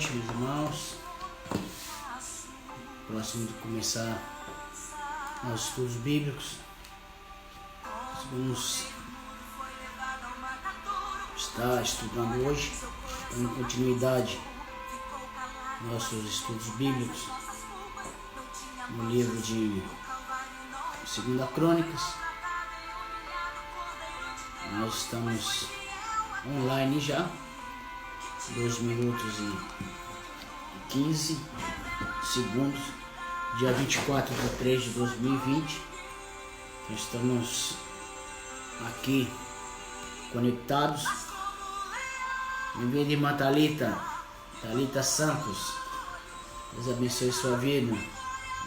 noite, meus irmãos. Próximo de começar nossos estudos bíblicos, nós vamos estar estudando hoje, dando continuidade aos nossos estudos bíblicos no livro de 2 Crônicas. Nós estamos online já, 2 minutos e 15 segundos, dia 24 de 3 de 2020. Nós estamos aqui conectados. Bem-vindo, irmã Thalita Santos. Deus abençoe sua vida,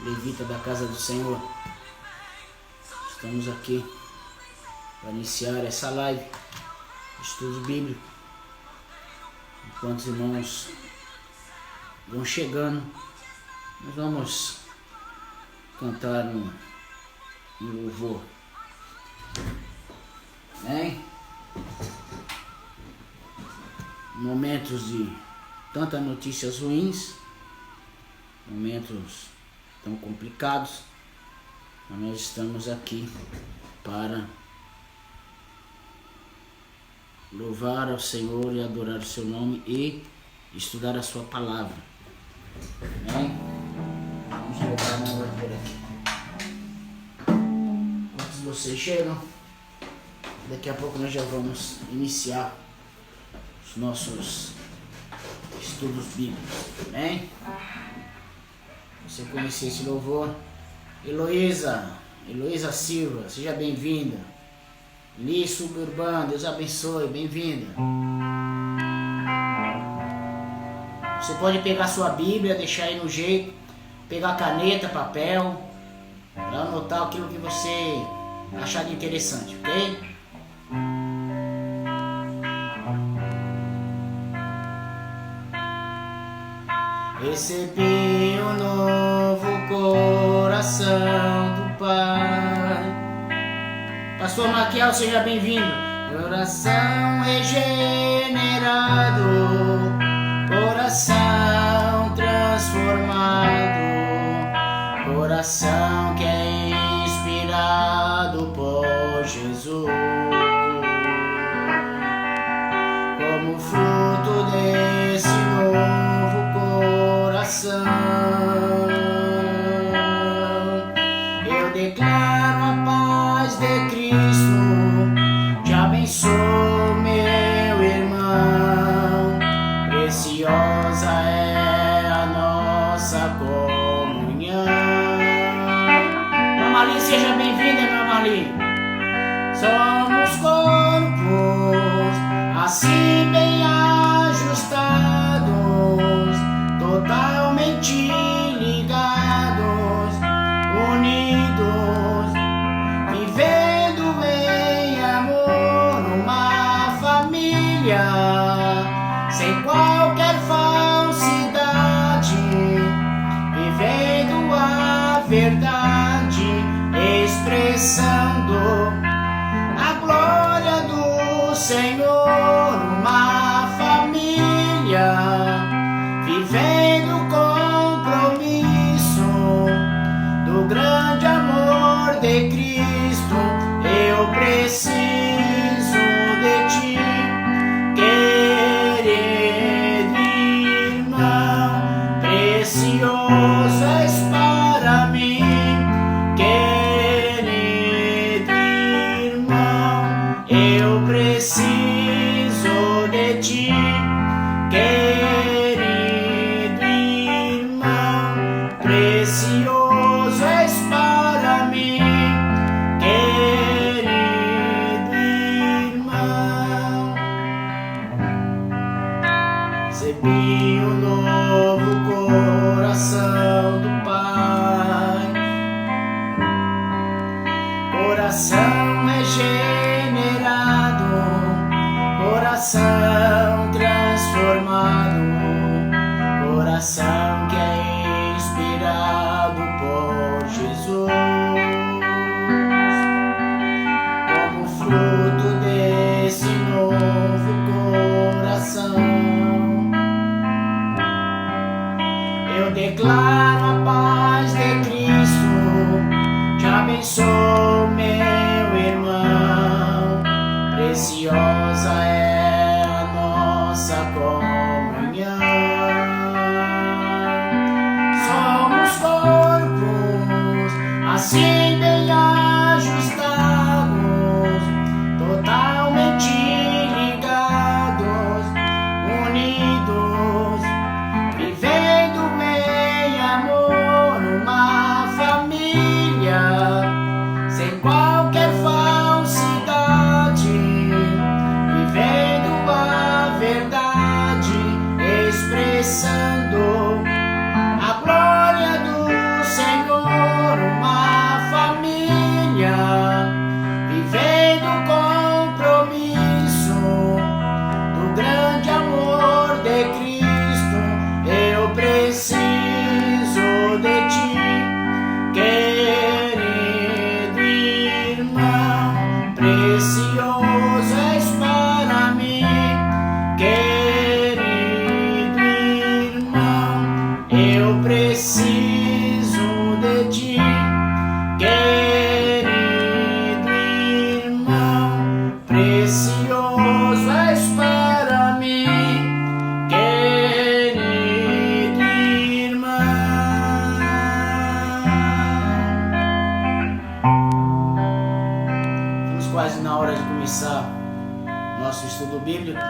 levita da casa do Senhor. Estamos aqui para iniciar essa live, estudo bíblico. Enquanto os irmãos vão chegando, nós vamos cantar um louvor. Amém? Momentos de tantas notícias ruins, momentos tão complicados, mas nós estamos aqui para louvar ao Senhor e adorar o seu nome e estudar a sua palavra. Amém? Vamos levar a água por aqui. Enquanto vocês chegam, daqui a pouco nós já vamos iniciar os nossos estudos bíblicos. Amém? Você conhecer esse louvor? Heloísa Silva, seja bem-vinda. Li Suburbano, Deus abençoe, bem-vinda. Você pode pegar sua Bíblia, deixar aí no jeito, pegar caneta, papel, para anotar aquilo que você achar de interessante, ok? Recebi um novo coração do Pai. Pastor Maquiel, seja bem-vindo. Coração regenerado, coração transformado, coração que é inspirado por Jesus. Como fruto desse novo coração, eu declaro a paz de Cristo. Te abençoo, meu irmão, preciosa é a nossa comunhão. Mamali, seja bem-vinda, Mamali. Somos corpos assim bem ajustados, totalmente ligados, unidos, vivendo em amor, uma família, sem qualquer falsidade, vivendo a verdade, expressando a glória do Senhor, uma família, vivendo o compromisso do grande amor de Cristo. Eu preciso de ti, querido irmão, precioso és para mim, querido irmão, eu preciso de ti, querido irmão, precioso és para mim, querido irmão. Recebi um novo coração do Pai, coração regenerado, coração transformado, coração que é inspirado por Jesus. Como fruto desse novo coração, Eu declaro a paz de Cristo, te abençoo, meu irmão. Preciosa é a nossa comunhão. Somos corpos assim bem ajustados, totalmente ligados, unidos, vivendo em amor, uma família, sem qualquer falsidade, vivendo a verdade, expressando a glória do Senhor, uma família, vivendo o compromisso do grande amor de Cristo. Eu preciso de ti, querido irmão, precioso és para mim, querido irmão, eu preciso de ti, querido irmão, precioso és para mim, querido irmão. Estamos quase na hora de começar nosso estudo bíblico.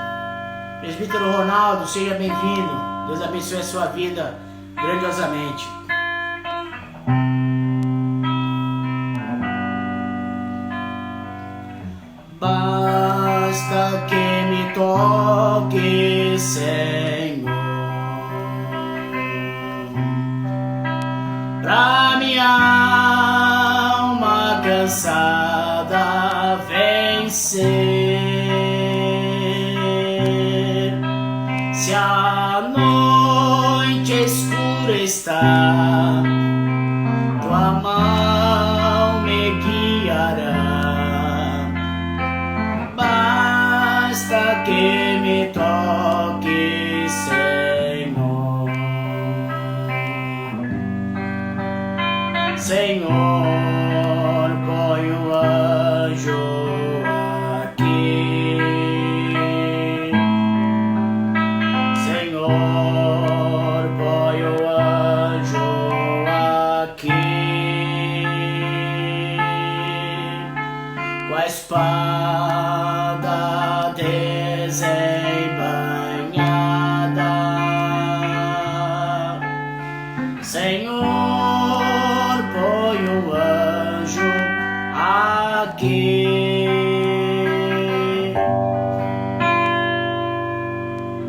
Presbítero Ronaldo, seja bem-vindo. Deus abençoe a sua vida grandiosamente. Basta que me toque, Senhor, pra minha alma cansada vencer. Se a noite escura está, tua mão me guiará. Basta que me toque, Senhor. Senhor, põe o anjo aqui. Senhor, põe o anjo aqui. Com a espada desembainhada, Senhor, põe o anjo aqui.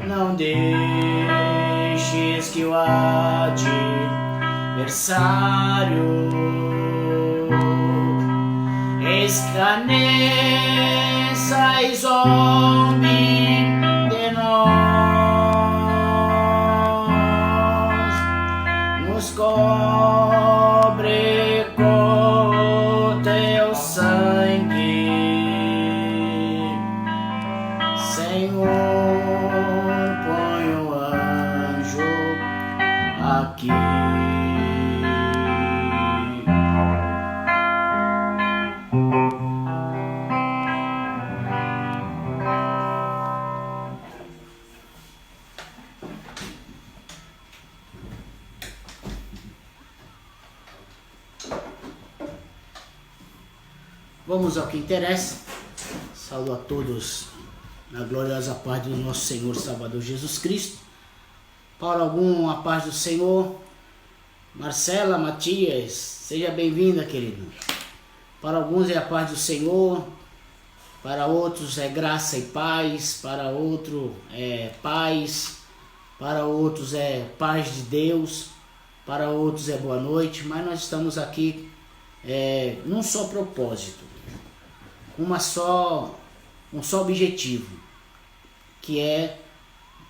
Não deixes que o adversário escaneça e zombe de nós, nos cobre com teu sangue, Senhor, põe o anjo aqui. Vamos ao que interessa. Saúdo a todos na gloriosa paz do nosso Senhor e Salvador Jesus Cristo. Para algum, a paz do Senhor. Marcela, Matias, seja bem-vinda, querido. Para alguns é a paz do Senhor, para outros é graça e paz, para outro é paz, para outros é paz de Deus, para outros é boa noite, mas nós estamos aqui num só propósito, um só objetivo, que é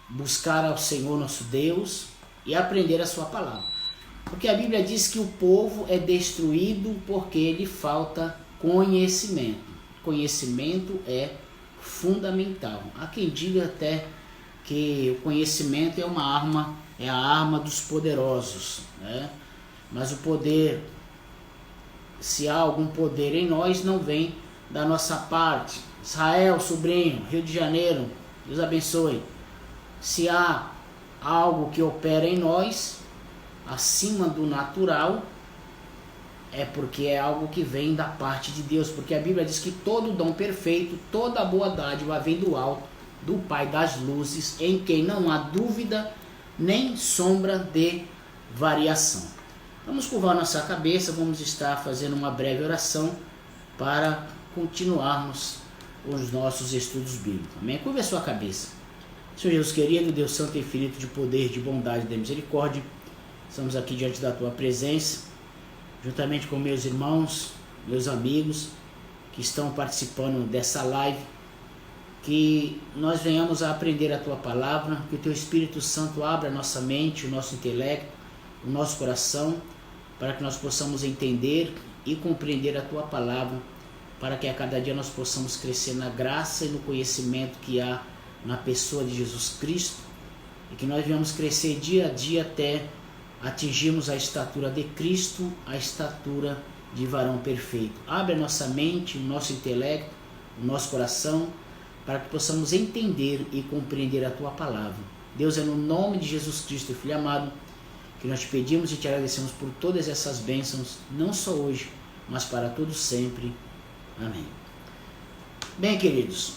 buscar ao Senhor nosso Deus e aprender a sua palavra. Porque a Bíblia diz que o povo é destruído porque lhe falta conhecimento. Conhecimento é fundamental. Há quem diga até que o conhecimento é uma arma, é a arma dos poderosos, né? Mas o poder, se há algum poder em nós, não vem da nossa parte. Israel, sobrinho, Rio de Janeiro, Deus abençoe. Se há algo que opera em nós, acima do natural, é porque é algo que vem da parte de Deus, porque a Bíblia diz que todo dom perfeito, toda boa dádiva vem do alto, do Pai das luzes, em quem não há dúvida nem sombra de variação. Vamos curvar nossa cabeça, vamos estar fazendo uma breve oração para continuarmos os nossos estudos bíblicos. Amém? Curva a sua cabeça. Senhor Jesus querido, Deus santo e infinito de poder, de bondade e de misericórdia, estamos aqui diante da tua presença, juntamente com meus irmãos, meus amigos que estão participando dessa live, que nós venhamos a aprender a tua palavra, que o teu Espírito Santo abra a nossa mente, o nosso intelecto, o nosso coração, para que nós possamos entender e compreender a tua palavra, para que a cada dia nós possamos crescer na graça e no conhecimento que há na pessoa de Jesus Cristo, e que nós venhamos crescer dia a dia até atingirmos a estatura de Cristo, a estatura de varão perfeito. Abre a nossa mente, o nosso intelecto, o nosso coração, para que possamos entender e compreender a tua palavra. Deus, é no nome de Jesus Cristo, Filho amado, que nós te pedimos e te agradecemos por todas essas bênçãos, não só hoje, mas para todos sempre. Amém. Bem, queridos,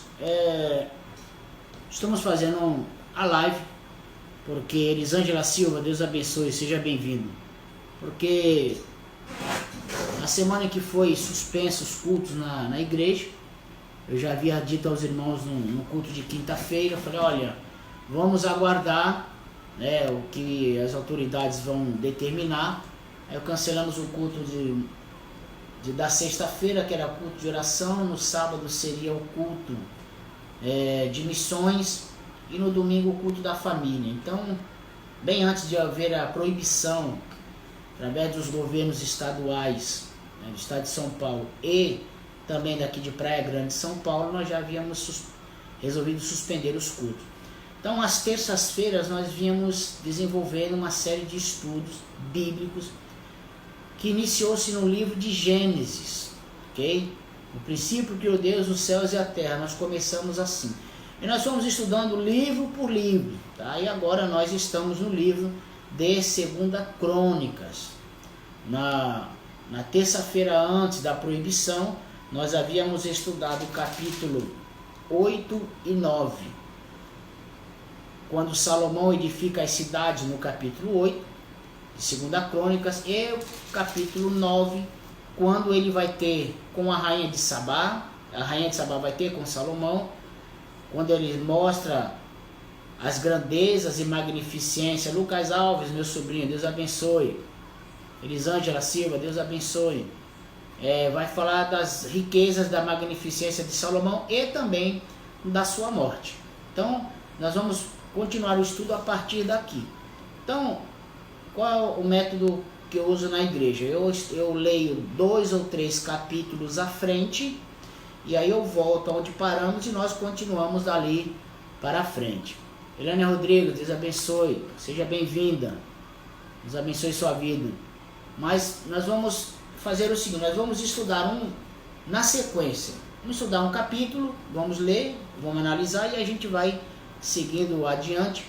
estamos fazendo a live porque Elisângela Silva, Deus abençoe, seja bem-vindo. Porque na semana que foi suspenso os cultos na igreja, eu já havia dito aos irmãos no culto de quinta-feira, eu falei, olha, vamos aguardar, né, o que as autoridades vão determinar. Aí cancelamos o culto da sexta-feira, que era culto de oração, no sábado seria o culto de missões, e no domingo o culto da família. Então, bem antes de haver a proibição, através dos governos estaduais, né, do estado de São Paulo e também daqui de Praia Grande, São Paulo, nós já havíamos resolvido suspender os cultos. Então, às terças-feiras, nós vínhamos desenvolvendo uma série de estudos bíblicos que iniciou-se no livro de Gênesis, ok? O princípio criou Deus os céus e a terra. Nós começamos assim. E nós fomos estudando livro por livro, tá? E agora nós estamos no livro de 2 Crônicas. Na terça-feira antes da proibição, nós havíamos estudado o capítulo 8 e 9. Quando Salomão edifica as cidades no capítulo 8, de 2 Crônicas, e o capítulo 9, quando ele vai ter com a rainha de Sabá, a rainha de Sabá vai ter com Salomão, quando ele mostra as grandezas e magnificência. Lucas Alves, meu sobrinho, Deus abençoe. Elisângela Silva, Deus abençoe. Vai falar das riquezas, da magnificência de Salomão e também da sua morte. Então, nós vamos continuar o estudo a partir daqui. Então, qual o método que eu uso na igreja? Eu leio 2 ou 3 capítulos à frente, e aí eu volto onde paramos e nós continuamos dali para frente. Helene Rodrigues, Deus abençoe, seja bem-vinda, Deus abençoe sua vida. Mas nós vamos fazer o seguinte, nós vamos estudar na sequência. Vamos estudar um capítulo, vamos ler, vamos analisar e a gente vai seguindo adiante.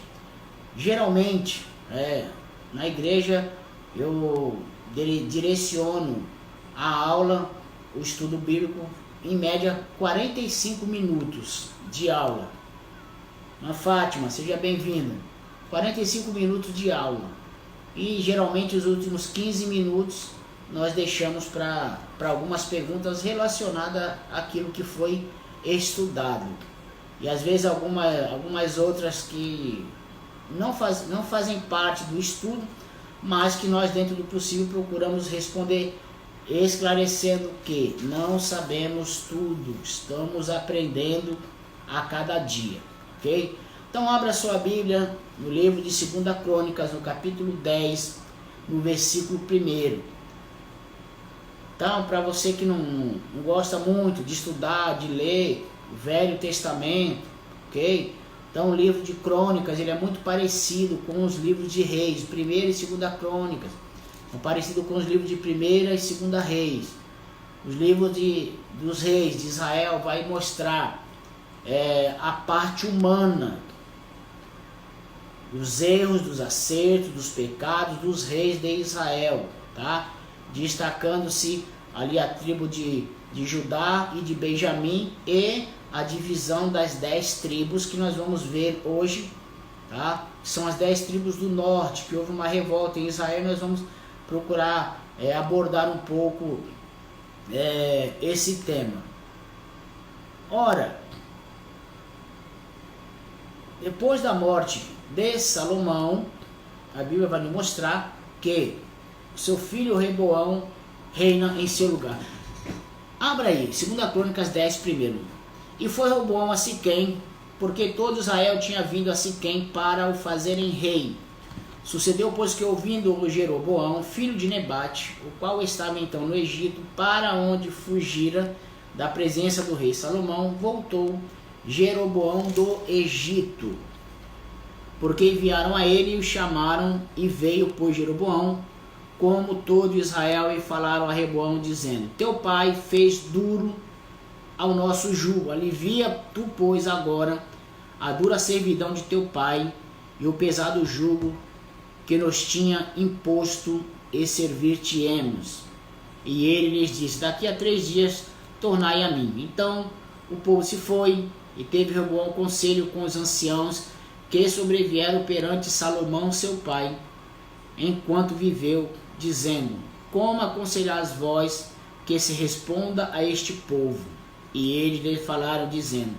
Geralmente, na igreja, eu direciono a aula, o estudo bíblico, em média 45 minutos de aula. Ana Fátima, seja bem-vinda. 45 minutos de aula. E geralmente os últimos 15 minutos nós deixamos para algumas perguntas relacionadas àquilo que foi estudado. E às vezes algumas outras que não fazem parte do estudo, mas que nós, dentro do possível, procuramos responder, esclarecendo que não sabemos tudo, estamos aprendendo a cada dia, ok? Então abra sua Bíblia no livro de 2 Crônicas, no capítulo 10, no versículo 1. Então, para você que não gosta muito de estudar, de ler o Velho Testamento, ok? Então o livro de Crônicas ele é muito parecido com os livros de Reis, Primeira e Segunda Crônicas. É parecido com os livros de Primeira e Segunda Reis. Os livros dos reis de Israel vai mostrar a parte humana, os erros, dos acertos, dos pecados dos reis de Israel, tá? Destacando-se ali a tribo de Judá e de Benjamim e a divisão das 10 tribos que nós vamos ver hoje, tá? São as 10 tribos do norte, que houve uma revolta em Israel. Nós vamos procurar abordar um pouco esse tema. Ora, depois da morte de Salomão, a Bíblia vai nos mostrar que seu filho Reboão reina em seu lugar. Abra aí, 2 Crônicas 10 primeiro. E foi Reboão a Siquém, porque todo Israel tinha vindo a Siquém para o fazerem rei. Sucedeu, pois, que ouvindo Jeroboão, filho de Nebate, o qual estava então no Egito, para onde fugira da presença do rei Salomão, voltou Jeroboão do Egito, porque enviaram a ele e o chamaram, e veio, pois, Jeroboão, como todo Israel, e falaram a Reboão, dizendo: teu pai fez duro ao nosso jugo, alivia tu, pois, agora a dura servidão de teu pai e o pesado jugo que nos tinha imposto, e servir-te-emos. E ele lhes disse: daqui a 3 dias tornai a mim. Então o povo se foi, e teve Reboão conselho com os anciãos que sobrevieram perante Salomão seu pai, enquanto viveu, dizendo: como aconselhais vós que se responda a este povo? E eles lhe falaram, dizendo: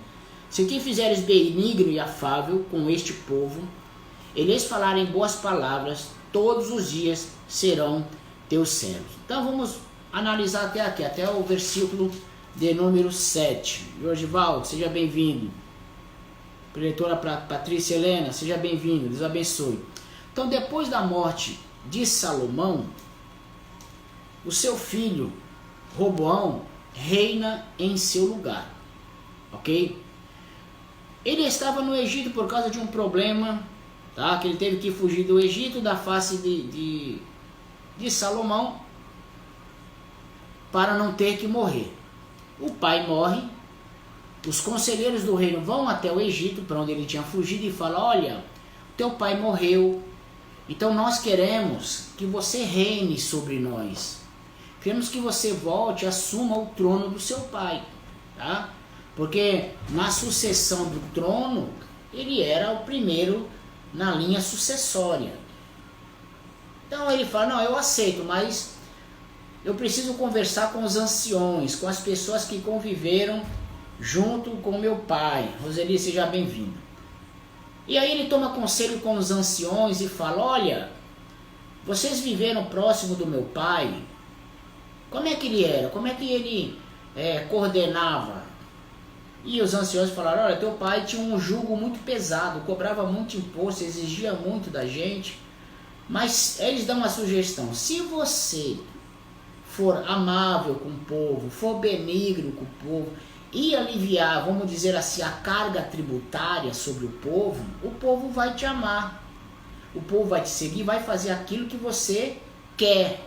se o que fizeres benigno e afável com este povo, eles falarem boas palavras, todos os dias serão teus servos. Então vamos analisar até aqui, até o versículo de número 7. Jorgivaldo, seja bem-vindo. Preletora Patrícia Helena, seja bem-vindo, Deus abençoe. Então, depois da morte de Salomão, o seu filho Roboão reina em seu lugar, ok? Ele estava no Egito por causa de um problema, tá? Que ele teve que fugir do Egito, da face de Salomão, para não ter que morrer. O pai morre, os conselheiros do reino vão até o Egito, para onde ele tinha fugido, e falam: olha, teu pai morreu, então nós queremos que você reine sobre nós. Queremos que você volte e assuma o trono do seu pai, tá? Porque na sucessão do trono, ele era o primeiro na linha sucessória. Então ele fala: não, eu aceito, mas eu preciso conversar com os anciões, com as pessoas que conviveram junto com meu pai. Roseli, seja bem-vindo. E aí ele toma conselho com os anciões e fala: olha, vocês viveram próximo do meu pai, como é que ele era? Como é que ele coordenava? E os anciões falaram: olha, teu pai tinha um jugo muito pesado, cobrava muito imposto, exigia muito da gente, mas eles dão uma sugestão: se você for amável com o povo, for benigno com o povo, e aliviar, vamos dizer assim, a carga tributária sobre o povo vai te amar, o povo vai te seguir, vai fazer aquilo que você quer.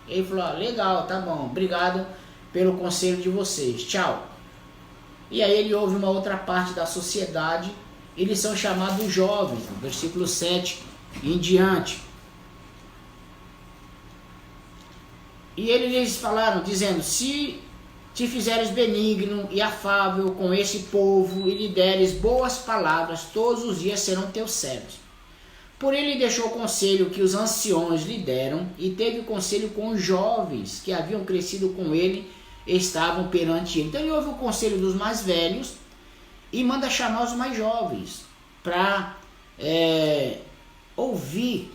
Ele falou: legal, tá bom, obrigado pelo conselho de vocês, tchau. E aí ele ouve uma outra parte da sociedade, eles são chamados jovens, no versículo 7 em diante. E eles falaram, dizendo: se te fizeres benigno e afável com este povo, e lhe deres boas palavras, todos os dias serão teus servos. Por ele deixou o conselho que os anciões lhe deram, e teve conselho com os jovens que haviam crescido com ele, estavam perante ele. Então ele ouve o conselho dos mais velhos e manda chamar os mais jovens para ouvir,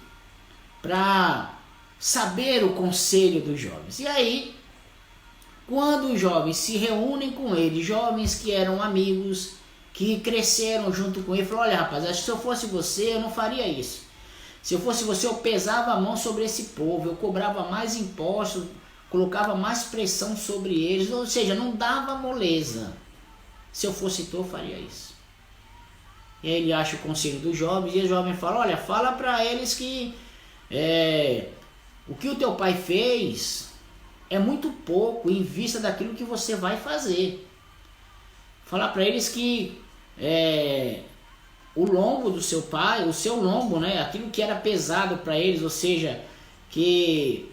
para saber o conselho dos jovens. E aí, quando os jovens se reúnem com ele, jovens que eram amigos, que cresceram junto com ele, falou: olha, rapaz, acho que se eu fosse você, eu não faria isso. Se eu fosse você, eu pesava a mão sobre esse povo, eu cobrava mais impostos, colocava mais pressão sobre eles, ou seja, não dava moleza. Se eu fosse tu, eu faria isso. E aí ele acha o conselho dos jovens, e o jovem fala, olha, fala para eles que o que o teu pai fez é muito pouco em vista daquilo que você vai fazer. Falar para eles que o lombo do seu pai, o seu lombo, né, aquilo que era pesado para eles, ou seja, que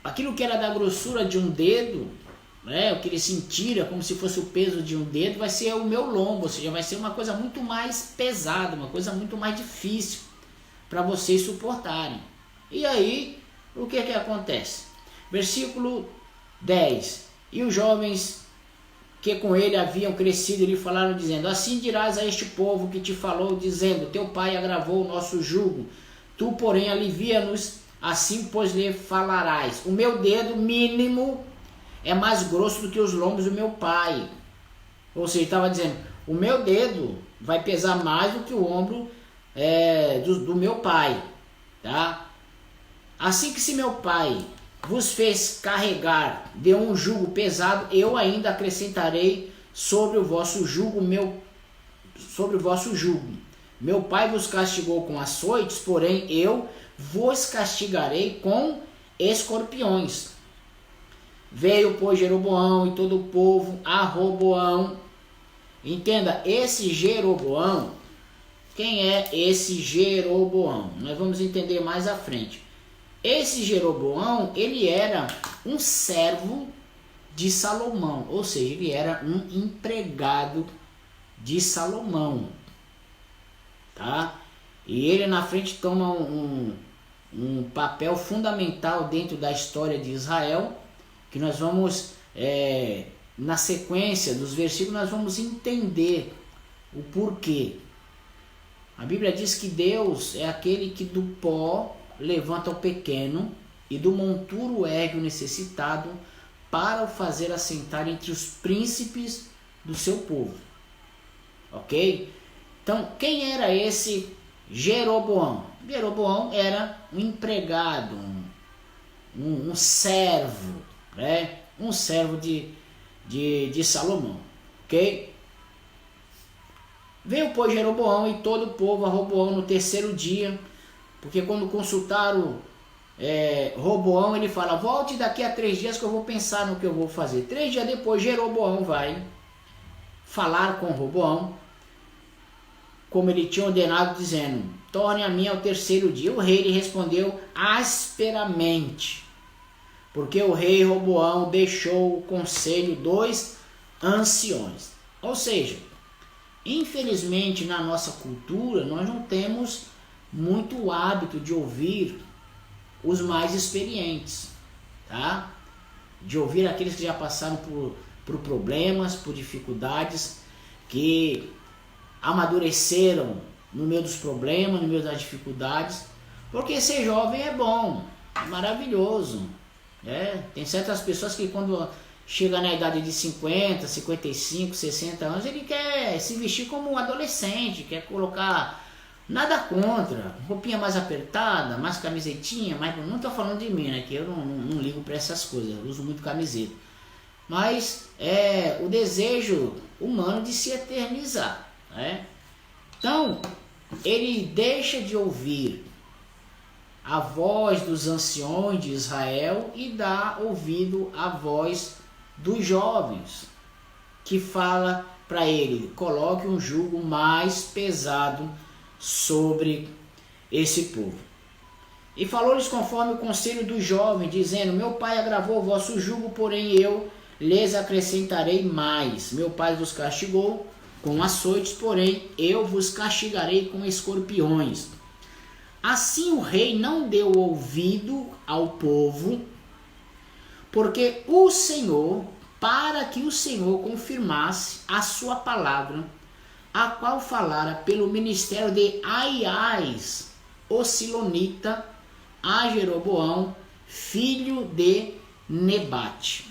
aquilo que era da grossura de um dedo, né, o que eles sentiram como se fosse o peso de um dedo, vai ser o meu lombo, ou seja, vai ser uma coisa muito mais pesada, uma coisa muito mais difícil para vocês suportarem. E aí, o que acontece? Versículo 10. E os jovens que com ele haviam crescido lhe falaram, dizendo, assim dirás a este povo que te falou, dizendo, teu pai agravou o nosso jugo, tu, porém, alivia-nos, assim, pois lhe falarás, o meu dedo mínimo é mais grosso do que os lombos do meu pai. Ou seja, estava dizendo, o meu dedo vai pesar mais do que o ombro do meu pai. Tá? Assim que se meu pai vos fez carregar de um jugo pesado, eu ainda acrescentarei sobre o vosso jugo Meu pai vos castigou com açoites, porém eu vos castigarei com escorpiões. Veio, pois, Jeroboão e todo o povo a Roboão. Entenda, esse Jeroboão, quem é esse Jeroboão? Nós vamos entender mais à frente. Esse Jeroboão, ele era um servo de Salomão, ou seja, ele era um empregado de Salomão, tá? E ele na frente toma um papel fundamental dentro da história de Israel, que nós vamos, na sequência dos versículos, nós vamos entender o porquê. A Bíblia diz que Deus é aquele que do pó levanta o pequeno e do monturo ergue o necessitado para o fazer assentar entre os príncipes do seu povo. Ok? Então, quem era esse Jeroboão? Jeroboão era um empregado, um servo, né? Um servo de Salomão. Ok? Veio, pois, Jeroboão e todo o povo a Roboão no terceiro dia, porque quando consultaram Roboão, ele fala, volte daqui a 3 dias que eu vou pensar no que eu vou fazer. 3 dias depois, Jeroboão vai falar com Roboão, como ele tinha ordenado, dizendo, torne a mim ao terceiro dia. O rei lhe respondeu asperamente, porque o rei Roboão deixou o conselho dos anciões. Ou seja, infelizmente na nossa cultura nós não temos muito hábito de ouvir os mais experientes, tá? De ouvir aqueles que já passaram por problemas, por dificuldades, que amadureceram no meio dos problemas, no meio das dificuldades, porque ser jovem é bom, é maravilhoso, né? Tem certas pessoas que quando chega na idade de 50, 55, 60 anos, ele quer se vestir como um adolescente, quer colocar, nada contra, roupinha mais apertada, mais camisetinha, mas não estou falando de mim, né, que eu não ligo para essas coisas, eu uso muito camiseta, mas é o desejo humano de se eternizar, né? Então, ele deixa de ouvir a voz dos anciões de Israel e dá ouvido à voz dos jovens, que fala para ele, coloque um jugo mais pesado sobre esse povo. E falou-lhes conforme o conselho dos jovens, dizendo, meu pai agravou o vosso jugo, porém eu lhes acrescentarei mais. Meu pai vos castigou com açoites, porém eu vos castigarei com escorpiões. Assim o rei não deu ouvido ao povo, porque o Senhor, para que o Senhor confirmasse a sua palavra, a qual falara pelo ministério de Aias, o Silonita, a Jeroboão, filho de Nebate.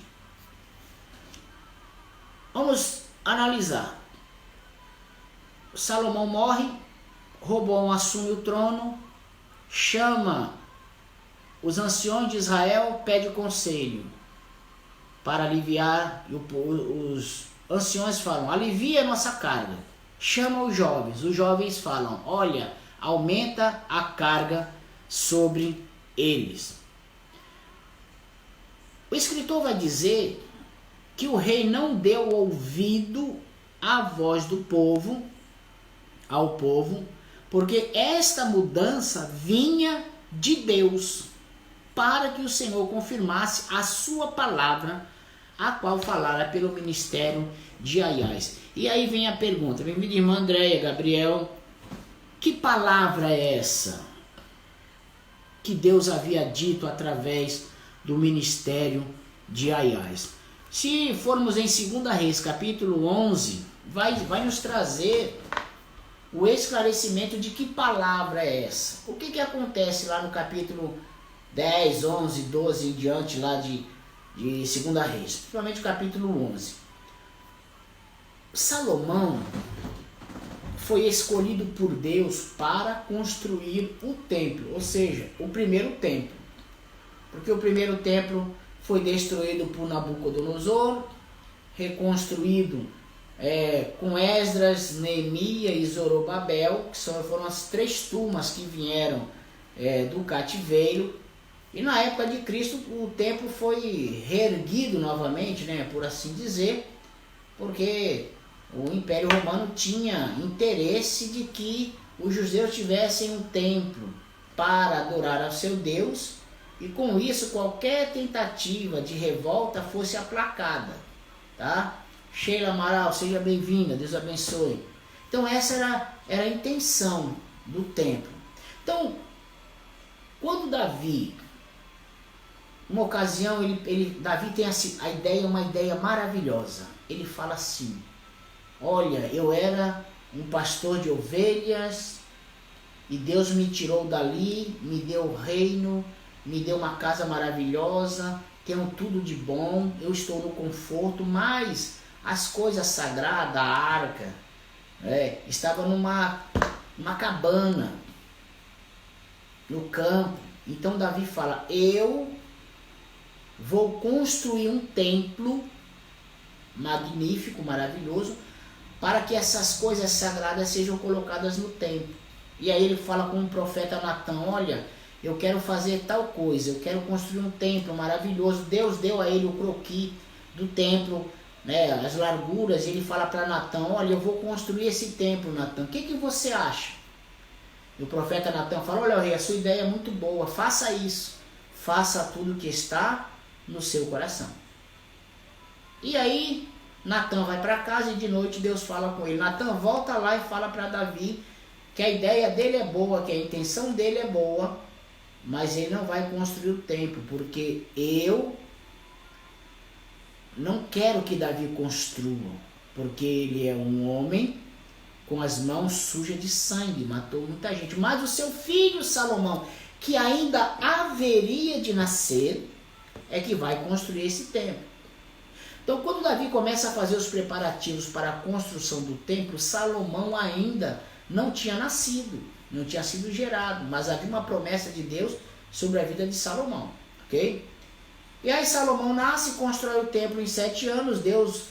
Vamos analisar. Salomão morre, Roboão assume o trono, chama os anciões de Israel, pede conselho para aliviar, e os anciões falam, alivia a nossa carga. chama os jovens falam, olha, aumenta a carga sobre eles. O escritor vai dizer que o rei não deu ouvido à voz do povo, ao povo, porque esta mudança vinha de Deus, para que o Senhor confirmasse a sua palavra, a qual falara pelo ministério de Aias. E aí vem a pergunta, bem-vinda irmã Andréia, Gabriel, que palavra é essa que Deus havia dito através do ministério de Aias? Se formos em 2 Reis, capítulo 11, vai nos trazer o esclarecimento de que palavra é essa. O que acontece lá no capítulo 10, 11, 12 em diante lá de 2 Reis, principalmente o capítulo 11. Salomão foi escolhido por Deus para construir o templo, ou seja, o primeiro templo. Porque o primeiro templo foi destruído por Nabucodonosor, reconstruído com Esdras, Neemias e Zorobabel, que foram as 3 turmas que vieram do cativeiro. E na época de Cristo o templo foi reerguido novamente, por assim dizer, porque o Império Romano tinha interesse de que os judeus tivessem um templo para adorar ao seu Deus, e com isso qualquer tentativa de revolta fosse aplacada, tá? Sheila Amaral, seja bem-vinda, Deus abençoe. Então essa era a intenção do templo. Então, quando Davi, uma ocasião, Davi tem uma ideia maravilhosa. Ele fala assim, olha, eu era um pastor de ovelhas e Deus me tirou dali, me deu o reino, me deu uma casa maravilhosa, tenho tudo de bom, eu estou no conforto, mas as coisas sagradas, a arca, estava numa cabana, no campo. Então Davi fala, eu vou construir um templo magnífico, maravilhoso, para que essas coisas sagradas sejam colocadas no templo. E aí ele fala com o profeta Natã, olha, eu quero fazer tal coisa, eu quero construir um templo maravilhoso. Deus deu a ele o croquis do templo, as larguras, e ele fala para Natã, olha, eu vou construir esse templo, Natã, o que você acha? E o profeta Natã fala, olha, rei, a sua ideia é muito boa, faça isso, faça tudo que está no seu coração. E aí Natã vai para casa e de noite Deus fala com ele, Natã, volta lá e fala para Davi que a ideia dele é boa, que a intenção dele é boa, mas ele não vai construir o templo, porque eu não quero que Davi construa, porque ele é um homem com as mãos sujas de sangue, matou muita gente. Mas o seu filho Salomão, que ainda haveria de nascer, é que vai construir esse templo. Então, quando Davi começa a fazer os preparativos para a construção do templo, Salomão ainda não tinha nascido, não tinha sido gerado, mas havia uma promessa de Deus sobre a vida de Salomão, ok? E aí Salomão nasce e constrói o templo em 7 anos, Deus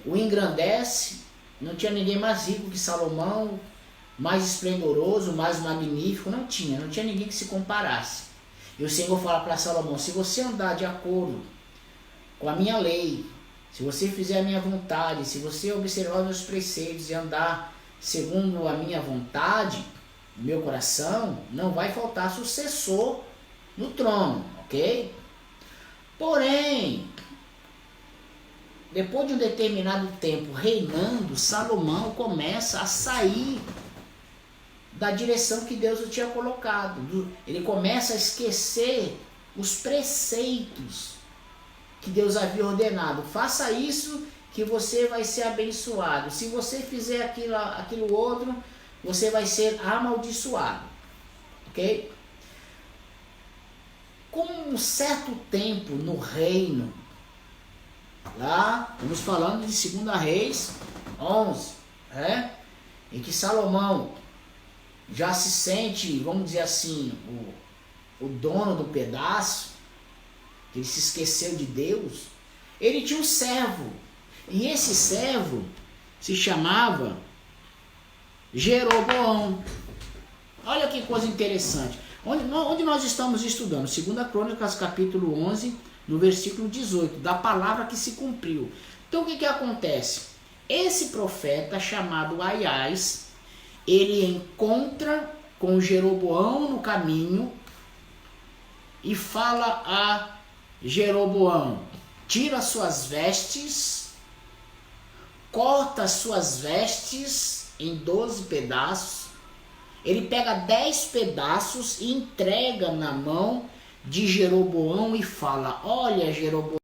o engrandece, não tinha ninguém mais rico que Salomão, mais esplendoroso, mais magnífico, não tinha ninguém que se comparasse. E o Senhor fala para Salomão, se você andar de acordo com a minha lei, se você fizer a minha vontade, se você observar os meus preceitos e andar segundo a minha vontade, no meu coração, não vai faltar sucessor no trono, ok? Porém, depois de um determinado tempo reinando, Salomão começa a sair da direção que Deus o tinha colocado. Ele começa a esquecer os preceitos que Deus havia ordenado. Faça isso que você vai ser abençoado. Se você fizer aquilo outro, você vai ser amaldiçoado. Ok? Com um certo tempo no reino, lá, estamos falando de 2 Reis 11, em que Salomão já se sente, vamos dizer assim, o dono do pedaço, que ele se esqueceu de Deus. Ele tinha um servo, e esse servo, se chamava Jeroboão. Olha que coisa interessante. Onde nós estamos estudando? 2 Crônicas, capítulo 11, no versículo 18, da palavra que se cumpriu. Então o que acontece? Esse profeta chamado Aias, ele encontra com Jeroboão no caminho e fala a Jeroboão: tira suas vestes, corta suas vestes em 12 pedaços. Ele pega 10 pedaços e entrega na mão de Jeroboão e fala: olha, Jeroboão,